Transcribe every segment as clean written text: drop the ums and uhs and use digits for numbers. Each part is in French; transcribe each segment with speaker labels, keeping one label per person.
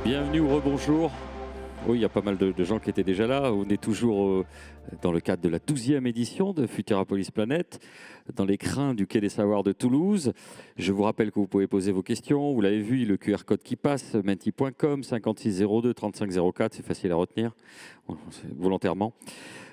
Speaker 1: Bienvenue ou rebonjour. Oui, il y a pas mal de gens qui étaient déjà là. On est toujours dans le cadre de la 12e édition de Futurapolis Planète, dans les crins du Quai des Savoirs de Toulouse. Je vous rappelle que vous pouvez poser vos questions. Vous l'avez vu, le QR code qui passe, menti.com, 5602 3504, c'est facile à retenir, volontairement.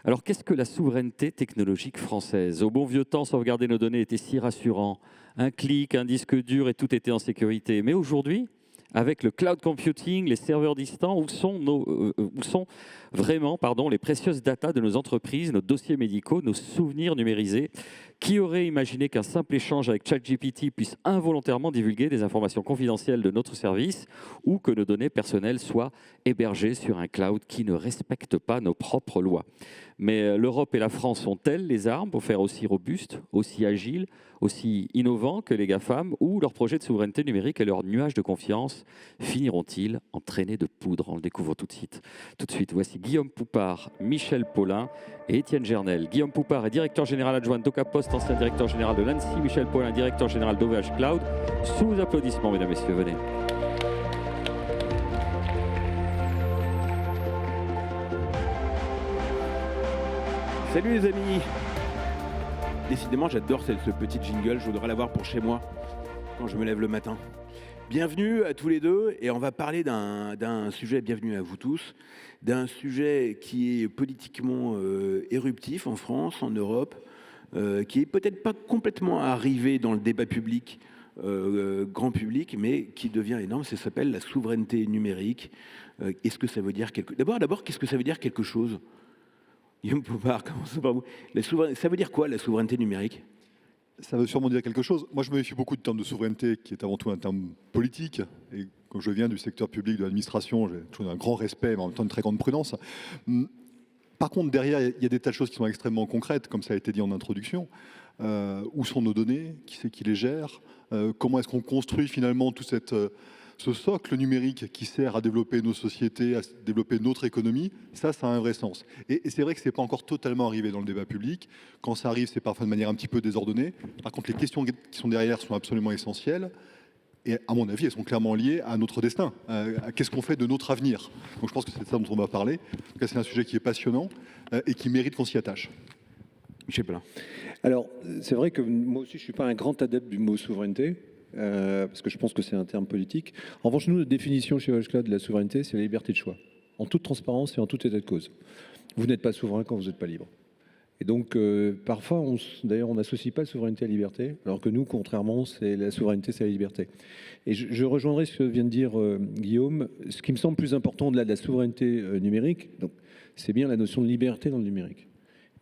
Speaker 1: Alors, qu'est-ce que la souveraineté technologique française? Au bon vieux temps, sauvegarder nos données était si rassurant. Un clic, un disque dur et tout était en sécurité. Mais aujourd'hui, avec le cloud computing, les serveurs distants, où sont vraiment les précieuses datas de nos entreprises, nos dossiers médicaux, nos souvenirs numérisés? Qui aurait imaginé qu'un simple échange avec ChatGPT puisse involontairement divulguer des informations confidentielles de notre service ou que nos données personnelles soient hébergées sur un cloud qui ne respecte pas nos propres lois? Mais l'Europe et la France ont-elles les armes pour faire aussi robuste, aussi agile, aussi innovant que les GAFAM, ou leurs projets de souveraineté numérique et leurs nuages de confiance finiront-ils en traînée de poudre? On le découvre tout de suite. Voici Guillaume Poupart, Michel Paulin et Étienne Gernel. Guillaume Poupart est directeur général adjoint d'Ocapost, ancien directeur général de l'ANSSI. Michel Paulin, directeur général d'OVH Cloud. Sous applaudissements, mesdames et messieurs, venez.
Speaker 2: Salut les amis. Décidément, j'adore ce petit jingle, je voudrais l'avoir pour chez moi, quand je me lève le matin. Bienvenue à tous les deux, et on va parler d'un sujet, bienvenue à vous tous, d'un sujet qui est politiquement éruptif en France, en Europe, qui est peut-être pas complètement arrivé dans le débat public, grand public, mais qui devient énorme, ça s'appelle la souveraineté numérique. Est-ce que ça veut dire D'abord, qu'est-ce que ça veut dire quelque chose? Guillaume Poupart, commençons par vous. Ça veut dire quoi, la souveraineté numérique?
Speaker 3: Ça veut sûrement dire quelque chose. Moi, je me méfie beaucoup du terme de souveraineté, qui est avant tout un terme politique. Et quand je viens du secteur public, de l'administration, j'ai toujours un grand respect, mais en même temps une très grande prudence. Par contre, derrière, il y a des tas de choses qui sont extrêmement concrètes, comme ça a été dit en introduction. Où sont nos données? Qui c'est qui les gère? Comment est-ce qu'on construit finalement tout ce socle numérique qui sert à développer nos sociétés, à développer notre économie? Ça a un vrai sens. Et c'est vrai que ce n'est pas encore totalement arrivé dans le débat public. Quand ça arrive, c'est parfois de manière un petit peu désordonnée. Par contre, les questions qui sont derrière sont absolument essentielles. Et à mon avis, elles sont clairement liées à notre destin. À qu'est-ce qu'on fait de notre avenir? Donc je pense que c'est de ça dont on va parler. En tout cas, c'est un sujet qui est passionnant et qui mérite qu'on s'y attache.
Speaker 2: Michel Paulin.
Speaker 4: Alors, c'est vrai que moi aussi, je ne suis pas un grand adepte du mot souveraineté. Parce que je pense que c'est un terme politique. En revanche, nous, notre définition chez OVH Cloud de la souveraineté, c'est la liberté de choix, en toute transparence et en tout état de cause. Vous n'êtes pas souverain quand vous n'êtes pas libre. Et donc, parfois, d'ailleurs, on n'associe pas la souveraineté à la liberté, alors que nous, contrairement, c'est la souveraineté, c'est la liberté. Et je rejoindrai ce que vient de dire Guillaume. Ce qui me semble plus important au-delà de la souveraineté numérique, c'est bien la notion de liberté dans le numérique.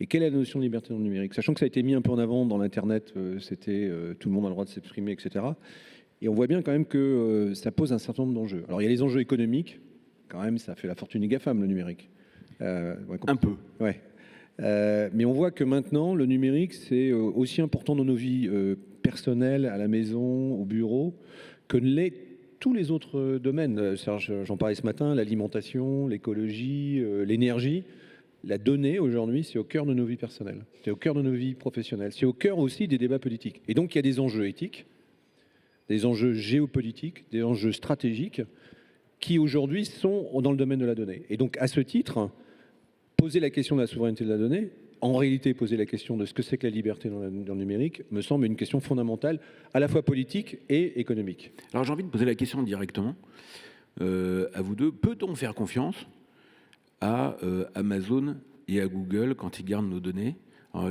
Speaker 4: Et quelle est la notion de liberté dans le numérique? Sachant que ça a été mis un peu en avant dans l'Internet, c'était tout le monde a le droit de s'exprimer, etc. Et on voit bien quand même que ça pose un certain nombre d'enjeux. Alors il y a les enjeux économiques, quand même, ça fait la fortune des GAFAM, le numérique.
Speaker 2: Un peu.
Speaker 4: Ouais. Mais on voit que maintenant, le numérique, c'est aussi important dans nos vies personnelles, à la maison, au bureau, que ne l'est tous les autres domaines. J'en parlais ce matin, l'alimentation, l'écologie, l'énergie. La donnée, aujourd'hui, c'est au cœur de nos vies personnelles, c'est au cœur de nos vies professionnelles, c'est au cœur aussi des débats politiques. Et donc, il y a des enjeux éthiques, des enjeux géopolitiques, des enjeux stratégiques qui, aujourd'hui, sont dans le domaine de la donnée. Et donc, à ce titre, poser la question de la souveraineté de la donnée, en réalité, poser la question de ce que c'est que la liberté dans le numérique, me semble une question fondamentale, à la fois politique et économique.
Speaker 2: Alors, j'ai envie de poser la question directement à vous deux. Peut-on faire confiance à Amazon et à Google quand ils gardent nos données?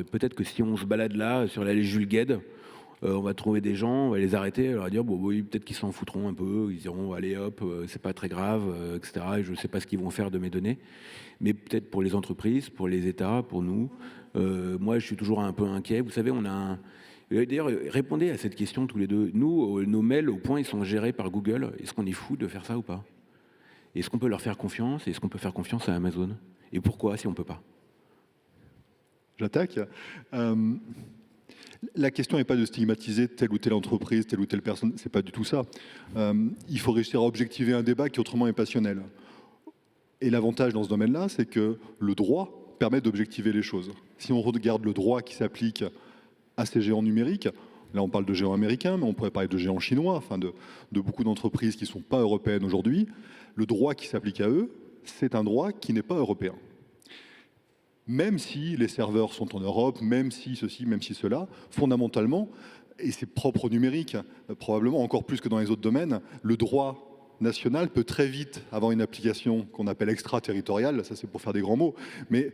Speaker 2: Peut-être que si on se balade là sur l'allée Jules Guesde, on va trouver des gens, on va les arrêter, on va dire bon oui, peut-être qu'ils s'en foutront un peu, ils diront allez hop, c'est pas très grave, etc. Et je ne sais pas ce qu'ils vont faire de mes données, mais peut-être pour les entreprises, pour les États, pour nous. Moi, je suis toujours un peu inquiet. Vous savez, on a d'ailleurs, répondez à cette question tous les deux. Nous, nos mails au point, ils sont gérés par Google. Est-ce qu'on est fou de faire ça ou pas? Est-ce qu'on peut leur faire confiance? Est-ce qu'on peut faire confiance à Amazon? Et pourquoi, si on ne peut pas?
Speaker 3: J'attaque. La question n'est pas de stigmatiser telle ou telle entreprise, telle ou telle personne, c'est pas du tout ça. Il faut réussir à objectiver un débat qui autrement est passionnel. Et l'avantage dans ce domaine-là, c'est que le droit permet d'objectiver les choses. Si on regarde le droit qui s'applique à ces géants numériques, là on parle de géants américains, mais on pourrait parler de géants chinois, enfin de beaucoup d'entreprises qui ne sont pas européennes aujourd'hui, le droit qui s'applique à eux, c'est un droit qui n'est pas européen. Même si les serveurs sont en Europe, même si ceci, même si cela, fondamentalement, et c'est propre au numérique, probablement encore plus que dans les autres domaines, le droit national peut très vite avoir une application qu'on appelle extraterritoriale, ça c'est pour faire des grands mots, mais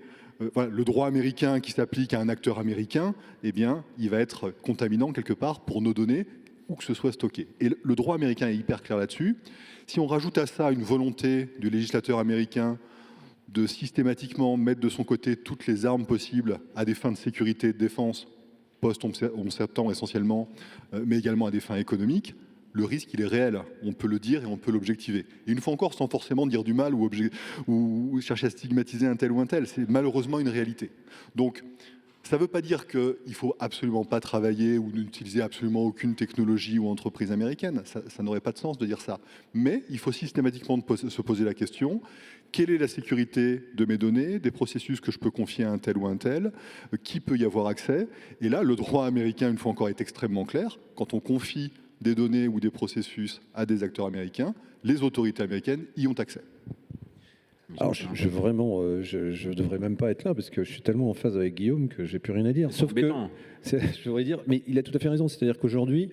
Speaker 3: voilà, le droit américain qui s'applique à un acteur américain, eh bien, il va être contaminant quelque part pour nos données, où que ce soit stocké. Et le droit américain est hyper clair là-dessus. Si on rajoute à ça une volonté du législateur américain de systématiquement mettre de son côté toutes les armes possibles à des fins de sécurité, de défense, post-11 septembre essentiellement, mais également à des fins économiques, le risque, il est réel. On peut le dire et on peut l'objectiver. Et une fois encore, sans forcément dire du mal ou chercher à stigmatiser un tel ou un tel. C'est malheureusement une réalité. Donc, ça ne veut pas dire qu'il ne faut absolument pas travailler ou n'utiliser absolument aucune technologie ou entreprise américaine. Ça n'aurait pas de sens de dire ça. Mais il faut systématiquement se poser la question, quelle est la sécurité de mes données, des processus que je peux confier à un tel ou un tel, qui peut y avoir accès? Et là, le droit américain, une fois encore, est extrêmement clair. Quand on confie des données ou des processus à des acteurs américains, les autorités américaines y ont accès.
Speaker 4: Alors, je devrais même pas être là parce que je suis tellement en phase avec Guillaume que j'ai plus rien à dire. Sauf que, je voudrais dire, mais il a tout à fait raison. C'est-à-dire qu'aujourd'hui,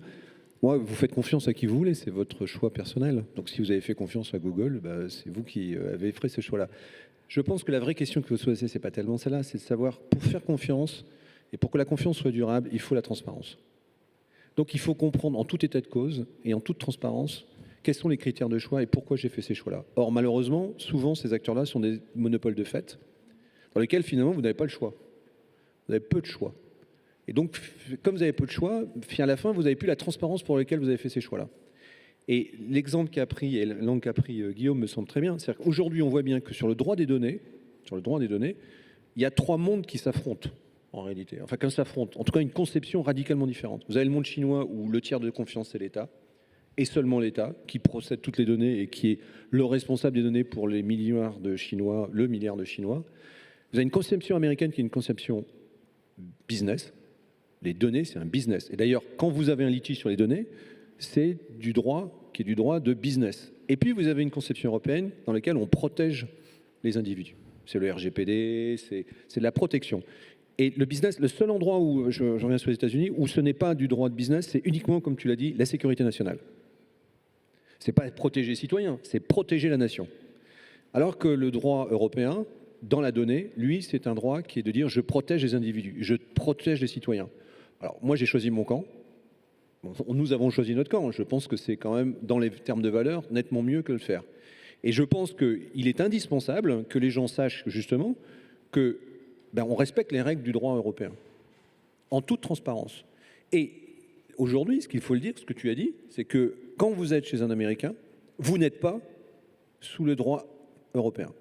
Speaker 4: moi, vous faites confiance à qui vous voulez, c'est votre choix personnel. Donc, si vous avez fait confiance à Google, c'est vous qui avez fait ce choix-là. Je pense que la vraie question qu'il faut se poser, c'est pas tellement celle-là, c'est de savoir, pour faire confiance et pour que la confiance soit durable, il faut la transparence. Donc, il faut comprendre en tout état de cause et en toute transparence quels sont les critères de choix et pourquoi j'ai fait ces choix-là. Or, malheureusement, souvent, ces acteurs-là sont des monopoles de fait dans lesquels, finalement, vous n'avez pas le choix. Vous avez peu de choix. Et donc, comme vous avez peu de choix, à la fin, vous n'avez plus la transparence pour laquelle vous avez fait ces choix-là. Et l'exemple qu'a pris et l'angle qu'a pris Guillaume me semble très bien. C'est-à-dire qu'aujourd'hui, on voit bien que sur le droit des données, il y a trois mondes qui s'affrontent, en réalité. Enfin, quand s'affrontent, en tout cas, une conception radicalement différente. Vous avez le monde chinois où le tiers de confiance, c'est l'État, et seulement l'État, qui procède toutes les données et qui est le responsable des données pour les milliards de Chinois, le milliard de Chinois. Vous avez une conception américaine qui est une conception business. Les données, c'est un business. Et d'ailleurs, quand vous avez un litige sur les données, c'est du droit qui est du droit de business. Et puis, vous avez une conception européenne dans laquelle on protège les individus. C'est le RGPD, c'est de la protection. Et le business, le seul endroit où, je reviens sur les États-Unis, où ce n'est pas du droit de business, c'est uniquement, comme tu l'as dit, la sécurité nationale. C'est pas protéger les citoyens, c'est protéger la nation. Alors que le droit européen, dans la donnée, lui, c'est un droit qui est de dire je protège les individus, je protège les citoyens. Alors moi, j'ai choisi mon camp. Bon, nous avons choisi notre camp. Je pense que c'est quand même, dans les termes de valeur, nettement mieux que le faire. Et je pense qu'il est indispensable que les gens sachent justement que on respecte les règles du droit européen, en toute transparence. Et aujourd'hui, ce qu'il faut le dire, ce que tu as dit, c'est que quand vous êtes chez un Américain, vous n'êtes pas sous le droit européen.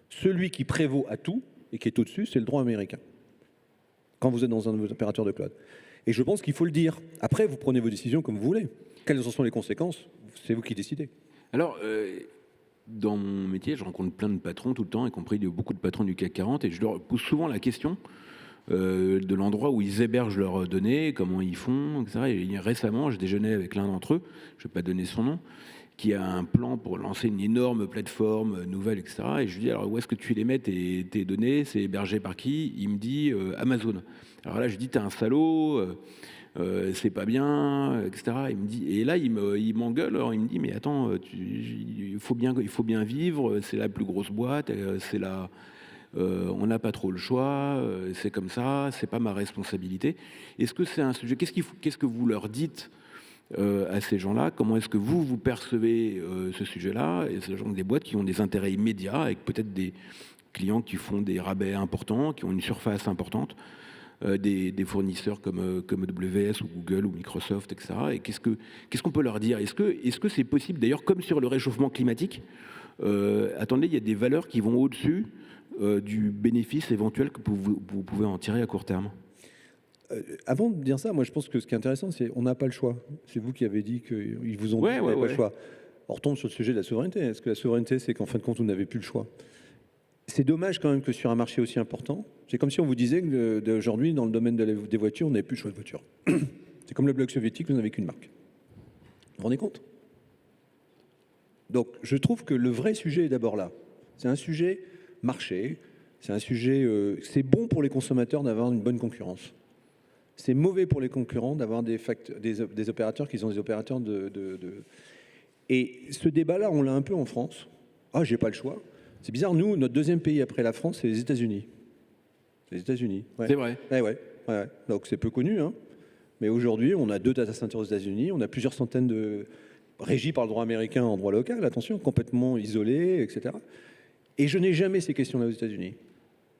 Speaker 4: Celui qui prévaut à tout et qui est au-dessus, c'est le droit américain. Quand vous êtes dans un opérateur de cloud. Et je pense qu'il faut le dire. Après, vous prenez vos décisions comme vous voulez. Quelles en sont les conséquences? C'est vous qui décidez.
Speaker 2: Alors, dans mon métier, je rencontre plein de patrons tout le temps, y compris beaucoup de patrons du CAC 40, et je leur pose souvent la question de l'endroit où ils hébergent leurs données, comment ils font, etc. Et récemment, je déjeunais avec l'un d'entre eux, je ne vais pas donner son nom, qui a un plan pour lancer une énorme plateforme nouvelle, etc. Et je lui dis, alors où est-ce que tu les mets, tes données? C'est hébergé par qui? Il me dit Amazon. Alors là, je dis, t'es un salaud, c'est pas bien, etc. Il me dit, et là, il m'engueule. Alors il me dit, mais attends, il faut bien vivre. C'est la plus grosse boîte. On n'a pas trop le choix. C'est comme ça. C'est pas ma responsabilité. Est-ce que c'est un sujet? Qu'est-ce que vous leur dites à ces gens-là? Comment est-ce que vous percevez ce sujet-là? Et c'est des boîtes qui ont des intérêts immédiats, avec peut-être des clients qui font des rabais importants, qui ont une surface importante. Des fournisseurs comme AWS ou Google ou Microsoft, etc. Et qu'est-ce qu'on peut leur dire? Est-ce que c'est possible, d'ailleurs, comme sur le réchauffement climatique, attendez, il y a des valeurs qui vont au-dessus du bénéfice éventuel que vous pouvez en tirer à court terme?
Speaker 4: Avant de dire ça, moi je pense que ce qui est intéressant, c'est on n'a pas le choix. C'est vous qui avez dit qu'ils vous ont dit
Speaker 2: Ouais,
Speaker 4: qu'on n'avait
Speaker 2: ouais,
Speaker 4: pas
Speaker 2: ouais.
Speaker 4: le choix. On retombe sur le sujet de la souveraineté. Est-ce que la souveraineté, c'est qu'en fin de compte, vous n'avez plus le choix? C'est dommage quand même que sur un marché aussi important, c'est comme si on vous disait que d'aujourd'hui, dans le domaine des voitures, on n'avait plus le choix de voiture. C'est comme le bloc soviétique, vous n'avez qu'une marque. Vous vous rendez compte? Donc je trouve que le vrai sujet est d'abord là. C'est un sujet marché, c'est un sujet... c'est bon pour les consommateurs d'avoir une bonne concurrence. C'est mauvais pour les concurrents d'avoir des opérateurs qui sont des opérateurs Et ce débat-là, on l'a un peu en France. Ah, j'ai pas le choix. C'est bizarre, nous, notre deuxième pays après la France, c'est les États-Unis. C'est les États-Unis. Ouais.
Speaker 2: C'est vrai.
Speaker 4: Ouais. Donc c'est peu connu, hein. Mais aujourd'hui, on a 2 data centers aux États-Unis, on a plusieurs centaines de régis par le droit américain en droit local, attention, complètement isolés, etc. Et je n'ai jamais ces questions-là aux États-Unis.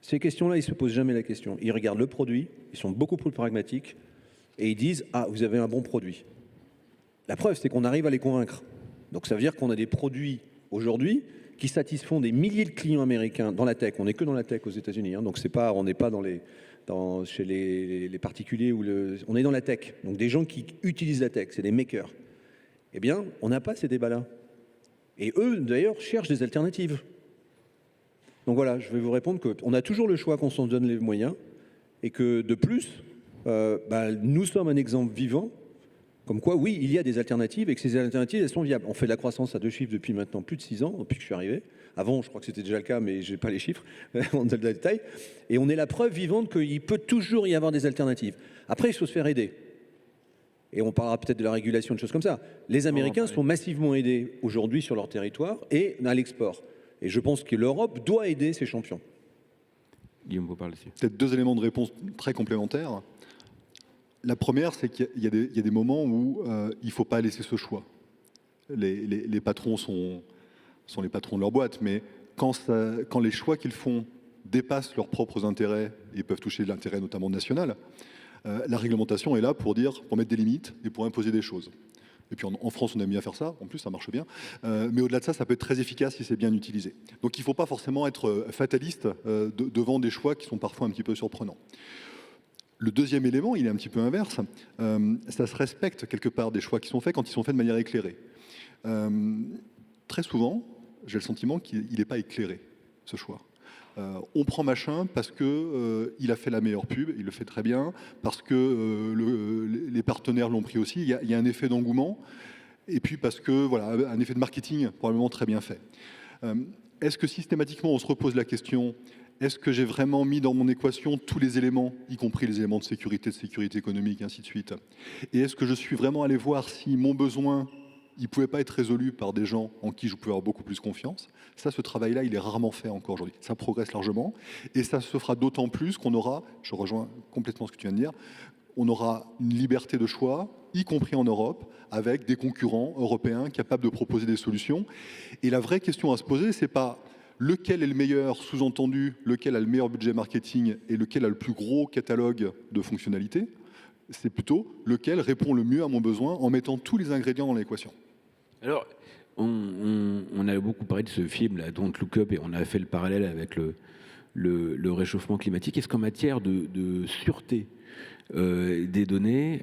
Speaker 4: Ces questions-là, ils ne se posent jamais la question. Ils regardent le produit, ils sont beaucoup plus pragmatiques, et ils disent « Ah, vous avez un bon produit ». La preuve, c'est qu'on arrive à les convaincre. Donc ça veut dire qu'on a des produits aujourd'hui qui satisfont des milliers de clients américains dans la tech. On n'est que dans la tech aux États-Unis, hein, donc on n'est pas chez les particuliers, on est dans la tech. Donc des gens qui utilisent la tech, c'est des makers. Eh bien, on n'a pas ces débats-là. Et eux, d'ailleurs, cherchent des alternatives. Donc voilà, je vais vous répondre qu'on a toujours le choix qu'on s'en donne les moyens et que de plus, nous sommes un exemple vivant, comme quoi, oui, il y a des alternatives et que ces alternatives, elles sont viables. On fait de la croissance à 2 chiffres depuis maintenant plus de 6 ans, depuis que je suis arrivé. Avant, je crois que c'était déjà le cas, mais je n'ai pas les chiffres, on a le détail. Et on est la preuve vivante qu'il peut toujours y avoir des alternatives. Après, il faut se faire aider. Et on parlera peut-être de la régulation, de choses comme ça. Les Américains sont massivement aidés aujourd'hui sur leur territoire et à l'export. Et je pense que l'Europe doit aider ses champions.
Speaker 2: Guillaume, vous parlez dessus.
Speaker 3: Peut-être 2 éléments de réponse très complémentaires. La première, c'est qu'il y a des moments où il ne faut pas laisser ce choix. Les patrons sont les patrons de leur boîte, mais quand les choix qu'ils font dépassent leurs propres intérêts et peuvent toucher l'intérêt notamment national, la réglementation est là pour mettre des limites et pour imposer des choses. Et puis en France, on aime bien faire ça, en plus ça marche bien. Mais au-delà de ça, ça peut être très efficace si c'est bien utilisé. Donc il ne faut pas forcément être fataliste devant des choix qui sont parfois un petit peu surprenants. Le deuxième élément, il est un petit peu inverse. Ça se respecte quelque part des choix qui sont faits quand ils sont faits de manière éclairée. Très souvent, j'ai le sentiment qu'il n'est pas éclairé, ce choix. On prend machin parce qu'il a fait la meilleure pub, il le fait très bien, parce que les partenaires l'ont pris aussi, il y a un effet d'engouement, et puis parce que, voilà, un effet de marketing probablement très bien fait. Est-ce que systématiquement on se repose la question, est-ce que j'ai vraiment mis dans mon équation tous les éléments, y compris les éléments de sécurité économique, et ainsi de suite? Et est-ce que je suis vraiment allé voir si mon besoin, il ne pouvait pas être résolu par des gens en qui je pouvais avoir beaucoup plus confiance? Ça, ce travail-là, il est rarement fait encore aujourd'hui. Ça progresse largement. Et ça se fera d'autant plus qu'on aura, je rejoins complètement ce que tu viens de dire, on aura une liberté de choix, y compris en Europe, avec des concurrents européens capables de proposer des solutions. Et la vraie question à se poser, c'est pas lequel est le meilleur, sous-entendu, lequel a le meilleur budget marketing et lequel a le plus gros catalogue de fonctionnalités. C'est plutôt lequel répond le mieux à mon besoin en mettant tous les ingrédients dans l'équation.
Speaker 2: Alors, on a beaucoup parlé de ce film, là, Don't Look Up, et on a fait le parallèle avec le réchauffement climatique. Est-ce qu'en matière de sûreté des données,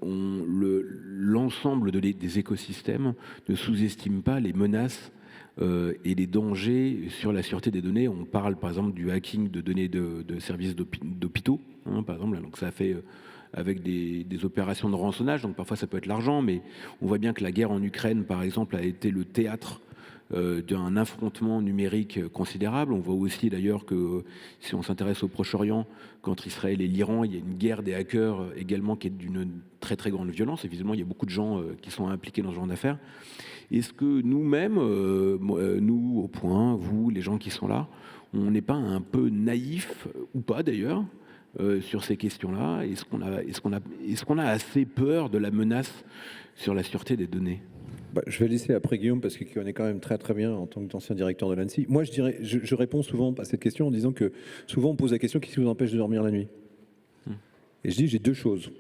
Speaker 2: l'ensemble des écosystèmes ne sous-estime pas les menaces et les dangers sur la sûreté des données? On parle par exemple du hacking de données de services d'hôpitaux, hein, par exemple. Donc ça fait avec des opérations de rançonnage, donc parfois ça peut être l'argent, mais on voit bien que la guerre en Ukraine, par exemple, a été le théâtre d'un affrontement numérique considérable. On voit aussi d'ailleurs que si on s'intéresse au Proche-Orient, qu'entre Israël et l'Iran, il y a une guerre des hackers également qui est d'une très très grande violence. Évidemment, il y a beaucoup de gens qui sont impliqués dans ce genre d'affaires. Est-ce que nous-mêmes, nous au point, vous, les gens qui sont là, on n'est pas un peu naïfs, ou pas d'ailleurs, sur ces questions-là? Est-ce qu'on a assez peur de la menace sur la sûreté des données?
Speaker 4: Je vais laisser après Guillaume parce qu'il connaît quand même très très bien en tant qu'ancien directeur de l'ANSSI. Moi, je réponds souvent à cette question en disant que souvent on pose la question: qu'est-ce qui vous empêche de dormir la nuit? Et je dis, j'ai 2 choses.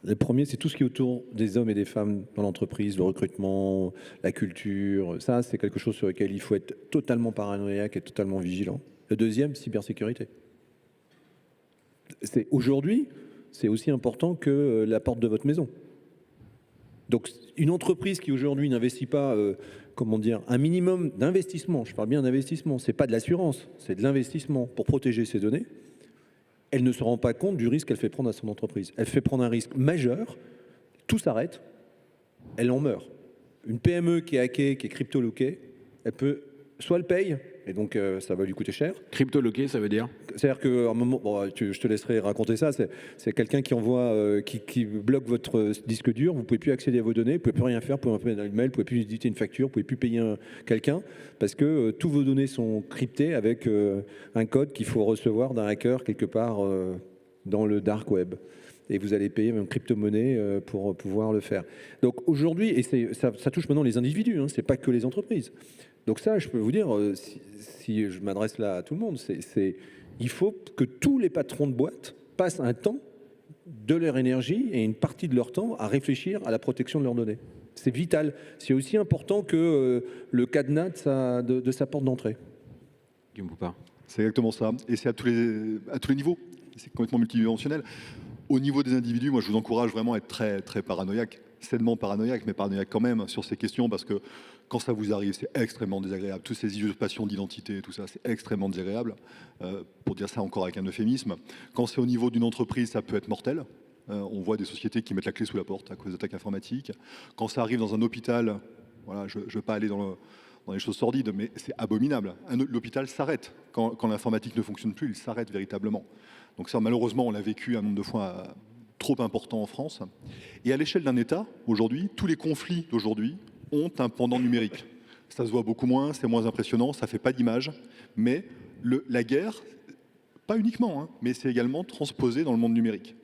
Speaker 4: Le premier, c'est tout ce qui est autour des hommes et des femmes dans l'entreprise, le recrutement, la culture. Ça, c'est quelque chose sur lequel il faut être totalement paranoïaque et totalement vigilant. Le deuxième, cybersécurité. Aujourd'hui, c'est aussi important que la porte de votre maison. Donc une entreprise qui aujourd'hui n'investit pas, un minimum d'investissement, je parle bien d'investissement, c'est pas de l'assurance, c'est de l'investissement pour protéger ses données, elle ne se rend pas compte du risque qu'elle fait prendre à son entreprise. Elle fait prendre un risque majeur, tout s'arrête, elle en meurt. Une PME qui est hackée, qui est crypto-loquée, elle peut, soit elle paye, et donc ça va lui coûter cher.
Speaker 2: Crypto-loqué, ça veut dire?
Speaker 4: C'est-à-dire qu'à un moment, je te laisserai raconter ça, c'est quelqu'un qui envoie, qui bloque votre disque dur, vous ne pouvez plus accéder à vos données, vous ne pouvez plus rien faire, vous pouvez pas envoyer un email, vous ne pouvez plus éditer une facture, vous ne pouvez plus payer quelqu'un, parce que tous vos données sont cryptées avec un code qu'il faut recevoir d'un hacker quelque part dans le dark web. Et vous allez payer même crypto-monnaie pour pouvoir le faire. Donc aujourd'hui, et ça touche maintenant les individus, ce n'est pas que les entreprises. Donc ça, je peux vous dire, si je m'adresse là à tout le monde, il faut que tous les patrons de boîtes passent un temps de leur énergie et une partie de leur temps à réfléchir à la protection de leurs données. C'est vital. C'est aussi important que le cadenas de sa porte d'entrée.
Speaker 2: Guillaume Poupard.
Speaker 3: C'est exactement ça. Et c'est à tous les niveaux. C'est complètement multidimensionnel. Au niveau des individus, moi, je vous encourage vraiment à être très, très paranoïaque. Sainement paranoïaque, mais paranoïaque quand même sur ces questions, parce que quand ça vous arrive, c'est extrêmement désagréable. Toutes ces usurpations d'identité, tout ça, c'est extrêmement désagréable. Pour dire ça encore avec un euphémisme. Quand c'est au niveau d'une entreprise, ça peut être mortel. On voit des sociétés qui mettent la clé sous la porte à cause d'attaques informatiques. Quand ça arrive dans un hôpital, voilà, je ne veux pas aller dans les choses sordides, mais c'est abominable. L'hôpital s'arrête. Quand l'informatique ne fonctionne plus, il s'arrête véritablement. Donc ça, malheureusement, on l'a vécu un nombre de fois trop important en France. Et à l'échelle d'un État, aujourd'hui, tous les conflits d'aujourd'hui ont un pendant numérique. Ça se voit beaucoup moins, c'est moins impressionnant, ça ne fait pas d'image, mais la guerre, pas uniquement, mais c'est également transposé dans le monde numérique.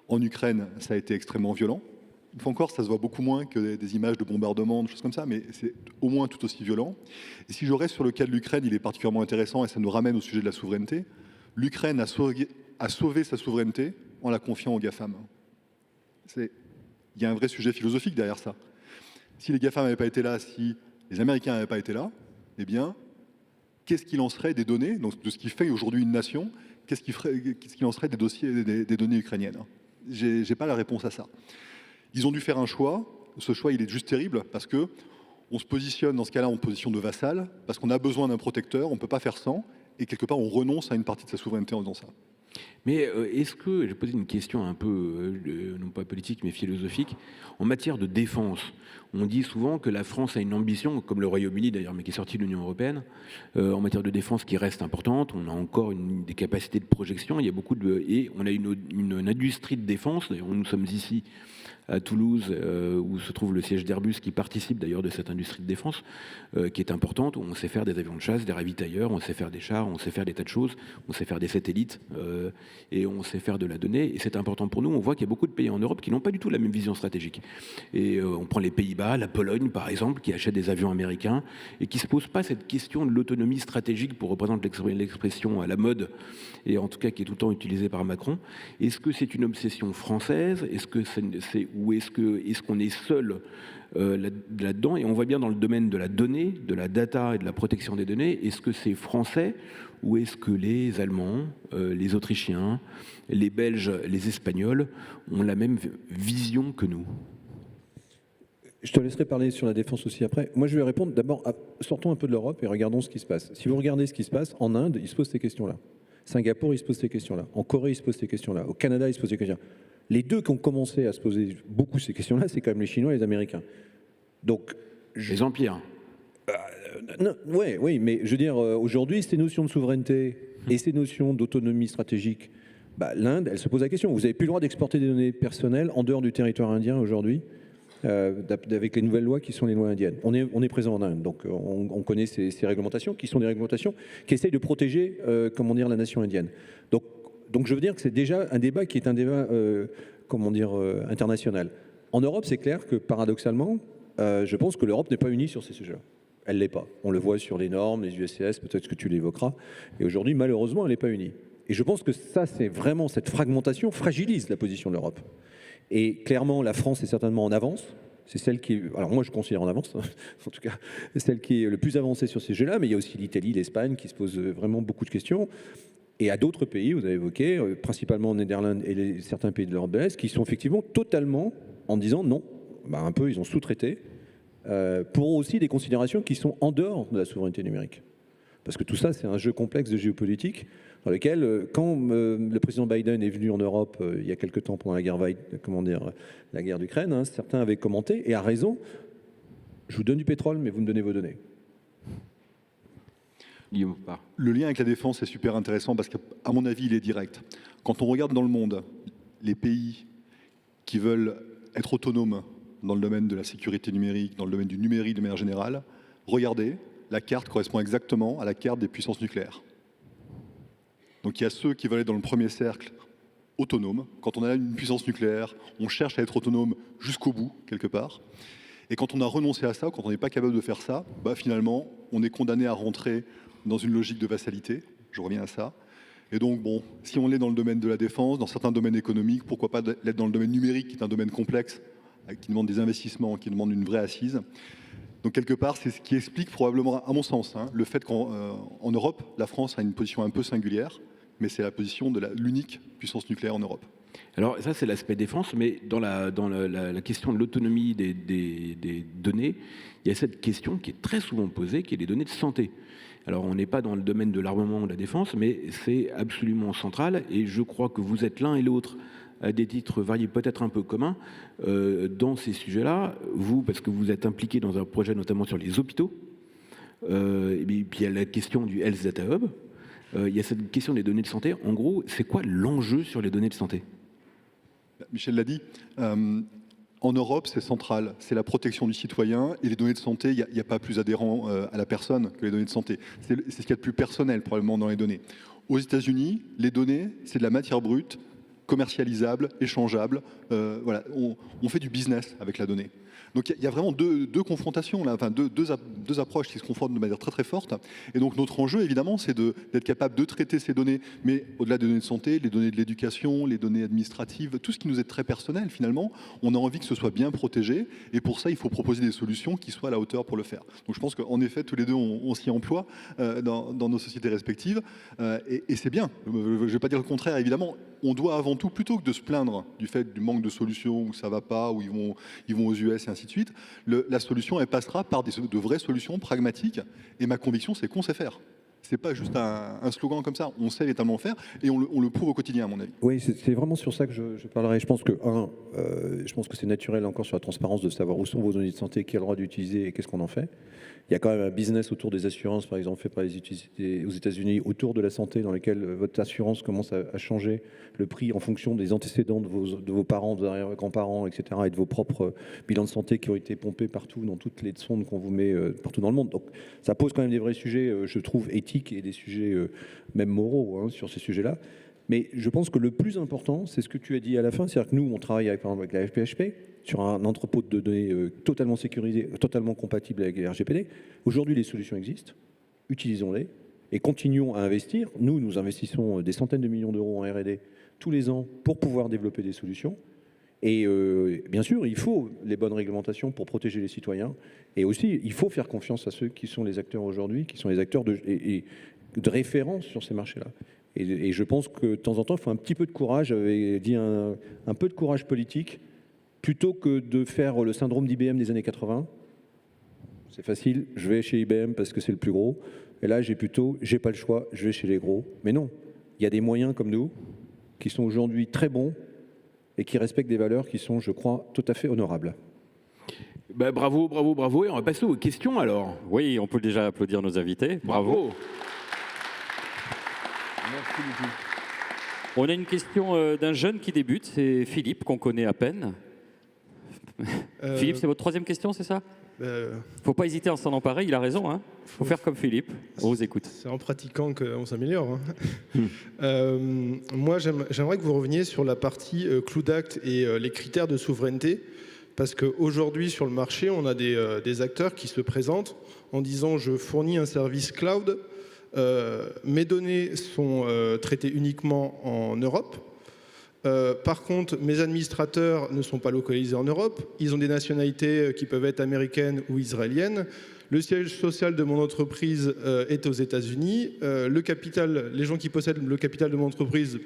Speaker 3: En Ukraine, ça a été extrêmement violent. Une fois encore, ça se voit beaucoup moins que des images de bombardement, des choses comme ça, mais c'est au moins tout aussi violent. Et si je reste sur le cas de l'Ukraine, il est particulièrement intéressant et ça nous ramène au sujet de la souveraineté. L'Ukraine a sauvé sa souveraineté en la confiant aux GAFAM. Il y a un vrai sujet philosophique derrière ça. Si les GAFAM n'avaient pas été là, si les Américains n'avaient pas été là, eh bien, qu'est-ce qu'il en serait des données, donc de ce qui fait aujourd'hui une nation, qu'est-ce qu'il en serait des dossiers, des données ukrainiennes? Je n'ai pas la réponse à ça. Ils ont dû faire un choix. Ce choix, il est juste terrible parce que on se positionne dans ce cas-là en position de vassal, parce qu'on a besoin d'un protecteur, on ne peut pas faire sans, et quelque part, on renonce à une partie de sa souveraineté en faisant ça.
Speaker 2: Mais est-ce que, j'ai posé une question un peu, non pas politique, mais philosophique, en matière de défense, on dit souvent que la France a une ambition, comme le Royaume-Uni d'ailleurs, mais qui est sorti de l'Union européenne, en matière de défense qui reste importante, on a encore des capacités de projection, il y a et on a une industrie de défense, d'ailleurs nous sommes ici à Toulouse, où se trouve le siège d'Airbus, qui participe d'ailleurs de cette industrie de défense, qui est importante, où on sait faire des avions de chasse, des ravitailleurs, on sait faire des chars, on sait faire des tas de choses, on sait faire des satellites, et on sait faire de la donnée, et c'est important pour nous. On voit qu'il y a beaucoup de pays en Europe qui n'ont pas du tout la même vision stratégique. Et on prend les Pays-Bas, la Pologne par exemple, qui achète des avions américains, et qui ne se pose pas cette question de l'autonomie stratégique, pour reprendre l'expression à la mode, et en tout cas qui est tout le temps utilisée par Macron. Est-ce que c'est une obsession française? Est-ce qu'on est seul là-dedans? Et on voit bien dans le domaine de la donnée, de la data et de la protection des données, est-ce que c'est français ou est-ce que les Allemands, les Autrichiens, les Belges, les Espagnols ont la même vision que nous?
Speaker 4: Je te laisserai parler sur la défense aussi après. Moi, je vais répondre d'abord, sortons un peu de l'Europe et regardons ce qui se passe. Si vous regardez ce qui se passe, en Inde, ils se posent ces questions-là. Singapour, ils se posent ces questions-là. En Corée, ils se posent ces questions-là. Au Canada, ils se posent ces questions-là. Les deux qui ont commencé à se poser beaucoup ces questions-là, c'est quand même les Chinois et les Américains. Donc,
Speaker 2: les empires.
Speaker 4: Oui, mais je veux dire, aujourd'hui, ces notions de souveraineté et ces notions d'autonomie stratégique, l'Inde, elle se pose la question. Vous n'avez plus le droit d'exporter des données personnelles en dehors du territoire indien aujourd'hui, avec les nouvelles lois qui sont les lois indiennes. On est présent en Inde, donc on connaît ces réglementations, qui sont des réglementations qui essayent de protéger, la nation indienne. Donc je veux dire que c'est déjà un débat qui est un débat, international. En Europe, c'est clair que paradoxalement, je pense que l'Europe n'est pas unie sur ces sujets-là. Elle ne l'est pas. On le voit sur les normes, les USCS, peut-être que tu l'évoqueras. Et aujourd'hui, malheureusement, elle n'est pas unie. Et je pense que ça, c'est vraiment, cette fragmentation fragilise la position de l'Europe. Et clairement, la France est certainement en avance. C'est celle qui, alors moi je considère en avance, en tout cas, celle qui est le plus avancée sur ces sujets-là, mais il y a aussi l'Italie, l'Espagne qui se posent vraiment beaucoup de questions. et à d'autres pays, vous avez évoqué, principalement en Néderlande et certains pays de l'Europe de l'Est, qui sont effectivement totalement en disant non, un peu ils ont sous-traité, pour aussi des considérations qui sont en dehors de la souveraineté numérique. Parce que tout ça, c'est un jeu complexe de géopolitique dans lequel, quand le président Biden est venu en Europe il y a quelque temps pendant la guerre d'Ukraine, certains avaient commenté, et à raison, je vous donne du pétrole, mais vous me donnez vos données.
Speaker 2: Guillaume Parr.
Speaker 3: Le lien avec la défense est super intéressant parce qu'à mon avis, il est direct. Quand on regarde dans le monde, les pays qui veulent être autonomes dans le domaine de la sécurité numérique, dans le domaine du numérique de manière générale, regardez, la carte correspond exactement à la carte des puissances nucléaires. Donc il y a ceux qui veulent être dans le premier cercle, autonomes. Quand on a une puissance nucléaire, on cherche à être autonome jusqu'au bout, quelque part. Et quand on a renoncé à ça, quand on n'est pas capable de faire ça, finalement, on est condamné à rentrer dans une logique de vassalité. Je reviens à ça. Et donc, bon, si on est dans le domaine de la défense, dans certains domaines économiques, pourquoi pas l'être dans le domaine numérique, qui est un domaine complexe, qui demande des investissements, qui demande une vraie assise. Donc, quelque part, c'est ce qui explique probablement, à mon sens, le fait qu'en Europe, la France a une position un peu singulière, mais c'est la position de l'unique puissance nucléaire en Europe.
Speaker 2: Alors ça, c'est l'aspect défense, mais dans la question de l'autonomie des données, il y a cette question qui est très souvent posée, qui est les données de santé. Alors on n'est pas dans le domaine de l'armement ou de la défense, mais c'est absolument central, et je crois que vous êtes l'un et l'autre à des titres variés, peut-être un peu communs, dans ces sujets-là. Vous, parce que vous êtes impliqué dans un projet notamment sur les hôpitaux, et puis il y a la question du Health Data Hub, il y a cette question des données de santé. En gros, c'est quoi l'enjeu sur les données de santé ?
Speaker 3: Michel l'a dit, en Europe, c'est central, c'est la protection du citoyen, et les données de santé, il n'y a pas plus adhérent à la personne que les données de santé. C'est ce qu'il y a de plus personnel probablement dans les données. Aux États-Unis, les données, c'est de la matière brute, commercialisable, échangeable. Voilà, on fait du business avec la donnée. Donc il y a vraiment deux confrontations, là, enfin deux approches qui se confrontent de manière très très forte. Et donc notre enjeu, évidemment, c'est d'être capable de traiter ces données, mais au-delà des données de santé, les données de l'éducation, les données administratives, tout ce qui nous est très personnel finalement, on a envie que ce soit bien protégé. Et pour ça, il faut proposer des solutions qui soient à la hauteur pour le faire. Donc je pense qu'en effet, tous les deux, on s'y emploie dans nos sociétés respectives. Et c'est bien. Je ne vais pas dire le contraire, évidemment. On doit avant tout, plutôt que de se plaindre du fait du manque de solutions, où ça ne va pas, où ils vont aux US et ainsi de suite, la solution, elle passera par de vraies solutions pragmatiques. Et ma conviction, c'est qu'on sait faire. Ce n'est pas juste un slogan comme ça. On sait véritablement faire et on le prouve au quotidien, à mon avis.
Speaker 4: Oui, c'est vraiment sur ça que je parlerai. Je pense que c'est naturel encore sur la transparence de savoir où sont vos données de santé, qui a le droit d'utiliser et qu'est-ce qu'on en fait. Il y a quand même un business autour des assurances, par exemple, fait par les utilités aux États-Unis, autour de la santé, dans lequel votre assurance commence à changer le prix en fonction des antécédents de vos parents, de vos grands-parents, etc., et de vos propres bilans de santé qui ont été pompés partout dans toutes les sondes qu'on vous met partout dans le monde. Donc ça pose quand même des vrais sujets, je trouve, éthiques et des sujets même moraux sur ces sujets-là. Mais je pense que le plus important, c'est ce que tu as dit à la fin, c'est-à-dire que nous, on travaille par exemple avec la FPHP, sur un entrepôt de données totalement sécurisé, totalement compatible avec les RGPD. Aujourd'hui, les solutions existent, utilisons-les et continuons à investir. Nous investissons des centaines de millions d'euros en R&D tous les ans pour pouvoir développer des solutions. Et bien sûr, il faut les bonnes réglementations pour protéger les citoyens. Et aussi, il faut faire confiance à ceux qui sont les acteurs aujourd'hui, qui sont les acteurs de référence sur ces marchés-là. Et je pense que de temps en temps, il faut un petit peu de courage, j'avais dit un peu de courage politique, plutôt que de faire le syndrome d'IBM des années 80. C'est facile, je vais chez IBM parce que c'est le plus gros. Et là, j'ai pas le choix, je vais chez les gros. Mais non, il y a des moyens comme nous qui sont aujourd'hui très bons et qui respectent des valeurs qui sont, je crois, tout à fait honorables.
Speaker 2: Bravo. Et on va passer aux questions alors.
Speaker 1: Oui, on peut déjà applaudir nos invités. Bravo.
Speaker 2: Merci beaucoup.
Speaker 1: On a une question d'un jeune qui débute, c'est Philippe, qu'on connaît à peine. Philippe, c'est votre troisième question, c'est ça ? Faut pas hésiter à s'en emparer, il a raison. Hein. Faut faire comme Philippe, on vous écoute.
Speaker 5: C'est en pratiquant qu'on s'améliore. Hein. Moi, j'aimerais que vous reveniez sur la partie Cloud Act et les critères de souveraineté. Parce qu'aujourd'hui, sur le marché, on a des acteurs qui se présentent en disant « je fournis un service cloud, mes données sont traitées uniquement en Europe. Par contre, mes administrateurs ne sont pas localisés en Europe. Ils ont des nationalités qui peuvent être américaines ou israéliennes. Le siège social de mon entreprise est aux États-Unis. Le capital, les gens qui possèdent le capital de mon entreprise,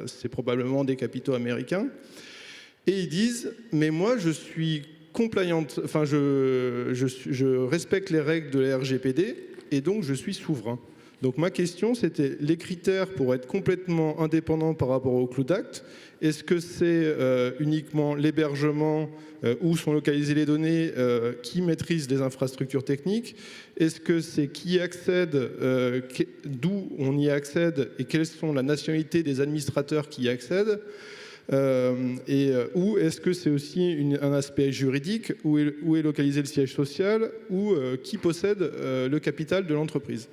Speaker 5: c'est probablement des capitaux américains. Et ils disent, mais moi je suis compliant, enfin je respecte les règles de la RGPD et donc je suis souverain. Donc ma question c'était les critères pour être complètement indépendant par rapport au Cloud Act. Est-ce que c'est uniquement l'hébergement où sont localisées les données qui maîtrise les infrastructures techniques? Est-ce que c'est qui accède, d'où on y accède et quelles sont la nationalité des administrateurs qui y accèdent? Ou est-ce que c'est aussi un aspect juridique, où est localisé le siège social, ou qui possède le capital de l'entreprise?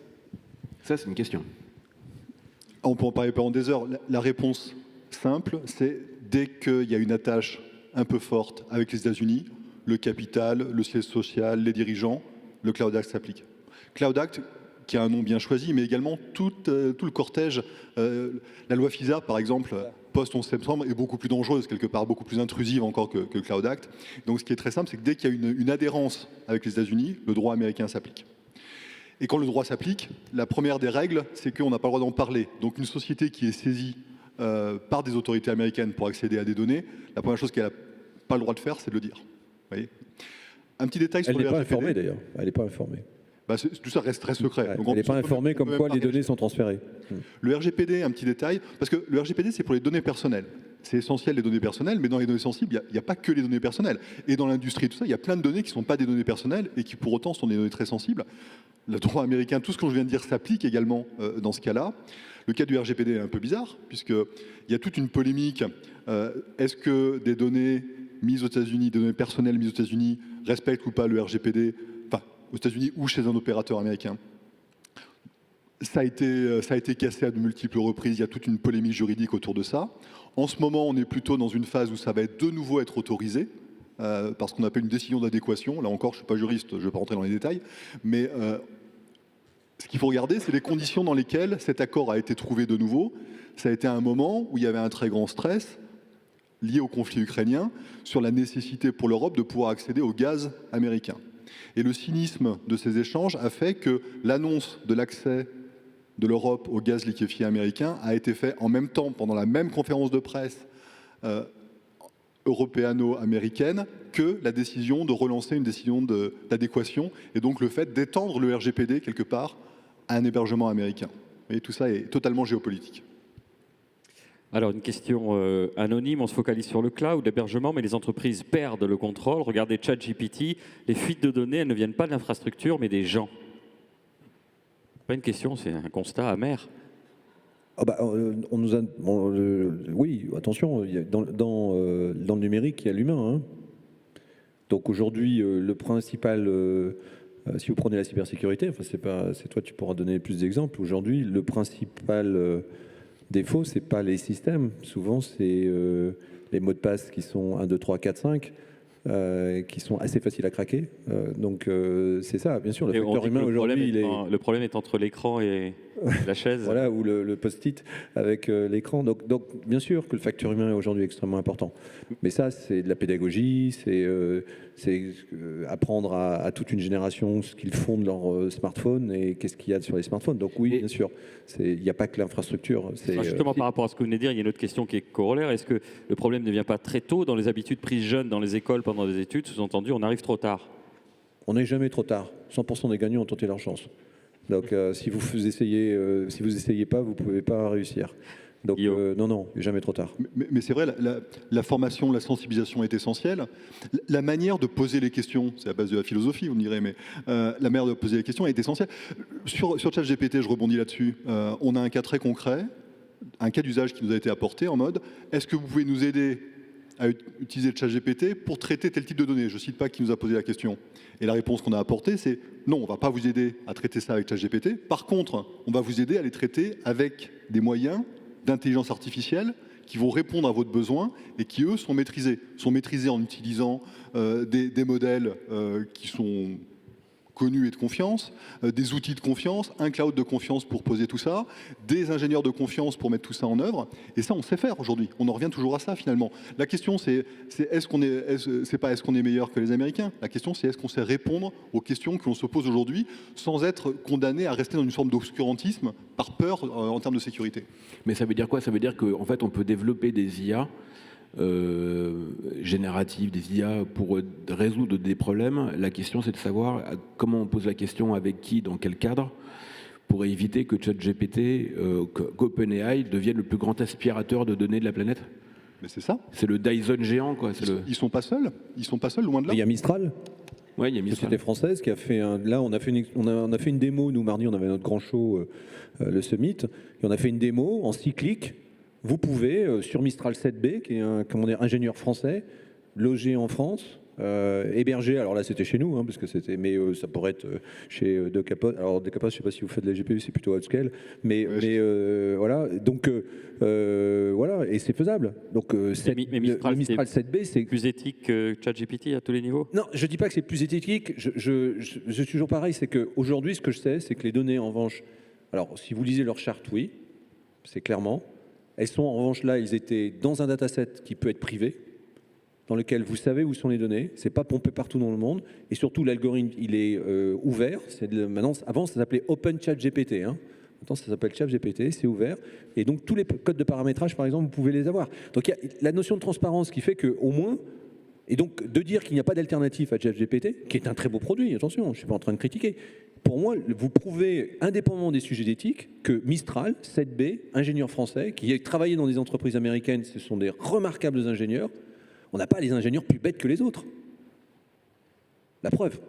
Speaker 2: Ça, c'est une question.
Speaker 3: On peut en parler pendant des heures. La réponse simple, c'est dès qu'il y a une attache un peu forte avec les États-Unis, le capital, le siège social, les dirigeants, le Cloud Act s'applique. Cloud Act, qui a un nom bien choisi, mais également tout le cortège. La loi FISA, par exemple, post-11 septembre, est beaucoup plus dangereuse, quelque part beaucoup plus intrusive encore que le Cloud Act. Donc ce qui est très simple, c'est que dès qu'il y a une adhérence avec les États-Unis, le droit américain s'applique. Et quand le droit s'applique, la première des règles, c'est qu'on n'a pas le droit d'en parler. Donc une société qui est saisie par des autorités américaines pour accéder à des données, la première chose qu'elle n'a pas le droit de faire, c'est de le dire. Vous voyez ? Un petit détail sur le RGPD.
Speaker 4: Elle n'est pas informée d'ailleurs. Elle n'est pas informée.
Speaker 3: Tout ça reste très secret.
Speaker 4: Ouais,
Speaker 3: Donc,
Speaker 4: elle n'est pas informée comme quoi les données sont transférées.
Speaker 3: Le RGPD, un petit détail, parce que le RGPD, c'est pour les données personnelles. C'est essentiel les données personnelles, mais dans les données sensibles, il n'y a pas que les données personnelles. Et dans l'industrie, tout ça, il y a plein de données qui ne sont pas des données personnelles et qui pour autant sont des données très sensibles. Le droit américain, tout ce que je viens de dire s'applique également dans ce cas-là. Le cas du RGPD est un peu bizarre, puisqu'il y a toute une polémique. Est-ce que des données mises aux États-Unis, des données personnelles mises aux États-Unis, respectent ou pas le RGPD, enfin, aux États-Unis ou chez un opérateur américain? Ça a été cassé à de multiples reprises, il y a toute une polémique juridique autour de ça. En ce moment, on est plutôt dans une phase où ça va de nouveau être autorisé, parce qu'on appelle une décision d'adéquation. Là encore, je ne suis pas juriste, je ne vais pas rentrer dans les détails, mais ce qu'il faut regarder, c'est les conditions dans lesquelles cet accord a été trouvé de nouveau. Ça a été un moment où il y avait un très grand stress lié au conflit ukrainien sur la nécessité pour l'Europe de pouvoir accéder au gaz américain. Et le cynisme de ces échanges a fait que l'annonce de l'accès de l'Europe au gaz liquéfié américain a été fait en même temps, pendant la même conférence de presse européano-américaine, que la décision de relancer une décision d'adéquation, et donc le fait d'étendre le RGPD quelque part à un hébergement américain. Et tout ça est totalement géopolitique.
Speaker 1: Alors, une question anonyme, on se focalise sur le cloud, l'hébergement, mais les entreprises perdent le contrôle. Regardez ChatGPT, les fuites de données, elles ne viennent pas de l'infrastructure, mais des gens. Pas une question, c'est un constat amer.
Speaker 4: On nous a, oui, attention, dans le numérique, il y a l'humain. Hein. Donc aujourd'hui, le principal, si vous prenez la cybersécurité, enfin c'est toi, tu pourras donner plus d'exemples. Aujourd'hui, le principal défaut, c'est pas les systèmes. Souvent, c'est les mots de passe qui sont 1, 2, 3, 4, 5. Qui sont assez faciles à craquer. Donc c'est ça, bien sûr, le facteur humain aujourd'hui.
Speaker 1: Le problème est entre l'écran et la chaise.
Speaker 4: Voilà, ou le post-it avec l'écran. Donc bien sûr que le facteur humain est aujourd'hui extrêmement important. Mais ça, c'est de la pédagogie, c'est apprendre à toute une génération ce qu'ils font de leur smartphone et qu'est-ce qu'il y a sur les smartphones. Donc oui, bien sûr, il n'y a pas que l'infrastructure.
Speaker 1: Justement, par rapport à ce que vous venez de dire, il y a une autre question qui est corollaire. Est-ce que le problème ne vient pas très tôt dans les habitudes prises jeunes dans les écoles pendant des études? Sous-entendu, on arrive trop tard.
Speaker 4: On n'est jamais trop tard. 100% des gagnants ont tenté leur chance. Donc si vous essayez pas, vous ne pouvez pas réussir. Donc non, jamais trop tard.
Speaker 3: Mais c'est vrai, la formation, la sensibilisation est essentielle. La manière de poser les questions, c'est à base de la philosophie, vous me direz, mais la manière de poser les questions est essentielle. Sur ChatGPT, je rebondis là-dessus, on a un cas très concret, un cas d'usage qui nous a été apporté en mode, est-ce que vous pouvez nous aider à utiliser le ChatGPT pour traiter tel type de données? Je ne cite pas qui nous a posé la question. Et la réponse qu'on a apportée, c'est non, on ne va pas vous aider à traiter ça avec ChatGPT. Par contre, on va vous aider à les traiter avec des moyens d'intelligence artificielle qui vont répondre à votre besoin et qui, eux, sont maîtrisés en utilisant des modèles qui sont connus et de confiance, des outils de confiance, un cloud de confiance pour poser tout ça, des ingénieurs de confiance pour mettre tout ça en œuvre. Et ça, on sait faire aujourd'hui. On en revient toujours à ça finalement. La question, c'est est-ce qu'on est meilleur que les Américains. La question, c'est est-ce qu'on sait répondre aux questions que l'on se pose aujourd'hui sans être condamné à rester dans une forme d'obscurantisme par peur en termes de sécurité.
Speaker 2: Mais ça veut dire quoi? Ça veut dire qu'en fait, on peut développer des IA génératives, des IA pour résoudre des problèmes. La question, c'est de savoir comment on pose la question, avec qui, dans quel cadre, pour éviter que ChatGPT, qu'OpenAI devienne le plus grand aspirateur de données de la planète.
Speaker 3: Mais c'est ça.
Speaker 2: C'est le Dyson géant, quoi.
Speaker 3: Ils sont pas seuls. Ils sont pas seuls, loin de là.
Speaker 4: Il y a Mistral.
Speaker 2: Ouais, il y a
Speaker 4: Une
Speaker 2: Mistral.
Speaker 4: société française qui a fait là on a fait une démo, nous mardi on avait notre grand show le Summit, et on a fait une démo en 6 clics. Vous pouvez sur Mistral 7B, qui est un ingénieur français, logé en France, hébergé, alors là c'était chez nous, parce que mais ça pourrait être chez De Capos. Alors De Capos, je ne sais pas si vous faites de la GPU, c'est plutôt outscale, mais voilà, donc voilà, et c'est faisable. Donc
Speaker 1: mais Mistral,
Speaker 4: le Mistral 7B, c'est
Speaker 1: plus éthique que ChatGPT à tous les niveaux?
Speaker 4: Non, je ne dis pas que c'est plus éthique, je suis toujours pareil, c'est qu'aujourd'hui, ce que je sais, c'est que les données, en revanche, alors si vous lisez leur charte, oui, c'est clairement, elles sont en revanche là, elles étaient dans un dataset qui peut être privé, dans lequel vous savez où sont les données, c'est pas pompé partout dans le monde, et surtout l'algorithme, il est ouvert, maintenant, avant ça s'appelait OpenChatGPT, maintenant ça s'appelle ChatGPT, c'est ouvert, et donc tous les codes de paramétrage, par exemple, vous pouvez les avoir. Donc il y a la notion de transparence qui fait qu'au moins, et donc de dire qu'il n'y a pas d'alternative à ChatGPT, qui est un très beau produit, attention, je ne suis pas en train de critiquer, pour moi, vous prouvez, indépendamment des sujets d'éthique, que Mistral, 7B, ingénieur français, qui a travaillé dans des entreprises américaines, ce sont des remarquables ingénieurs. On n'a pas les ingénieurs plus bêtes que les autres. La preuve.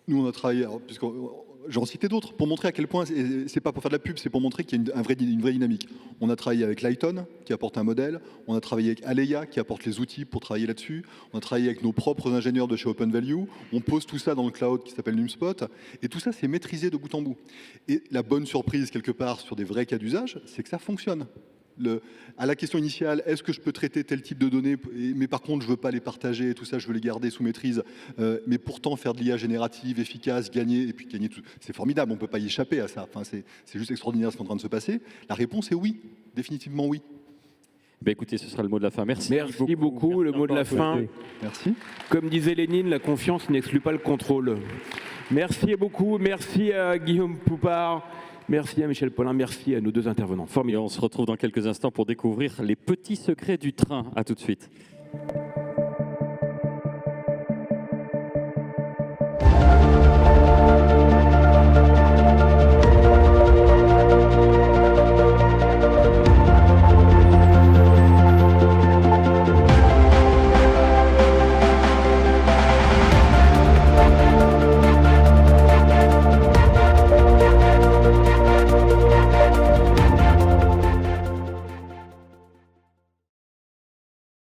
Speaker 3: Nous, on a travaillé, j'en citais d'autres, pour montrer à quel point, c'est pas pour faire de la pub, c'est pour montrer qu'il y a une vraie dynamique. On a travaillé avec Lighton, qui apporte un modèle. On a travaillé avec Aleia, qui apporte les outils pour travailler là-dessus. On a travaillé avec nos propres ingénieurs de chez OpenValue. On pose tout ça dans le cloud qui s'appelle NumSpot. Et tout ça, c'est maîtrisé de bout en bout. Et la bonne surprise, quelque part, sur des vrais cas d'usage, c'est que ça fonctionne. À la question initiale, est-ce que je peux traiter tel type de données, mais par contre je ne veux pas les partager, tout ça je veux les garder sous maîtrise, mais pourtant faire de l'IA générative, efficace, gagner, et puis gagner tout, c'est formidable, on ne peut pas y échapper à ça, enfin, c'est juste extraordinaire ce qui est en train de se passer. La réponse est oui, définitivement oui.
Speaker 1: Ben écoutez, ce sera le mot de la fin. Merci
Speaker 2: beaucoup. Le mot de la fin.
Speaker 3: Merci.
Speaker 2: Comme disait Lénine, la confiance n'exclut pas le contrôle. Merci beaucoup. Merci à Guillaume Poupard. Merci à Michel Paulin, merci à nos deux intervenants.
Speaker 1: Et
Speaker 2: Formidable.
Speaker 1: on se retrouve dans quelques instants pour découvrir les petits secrets du train. À tout de suite.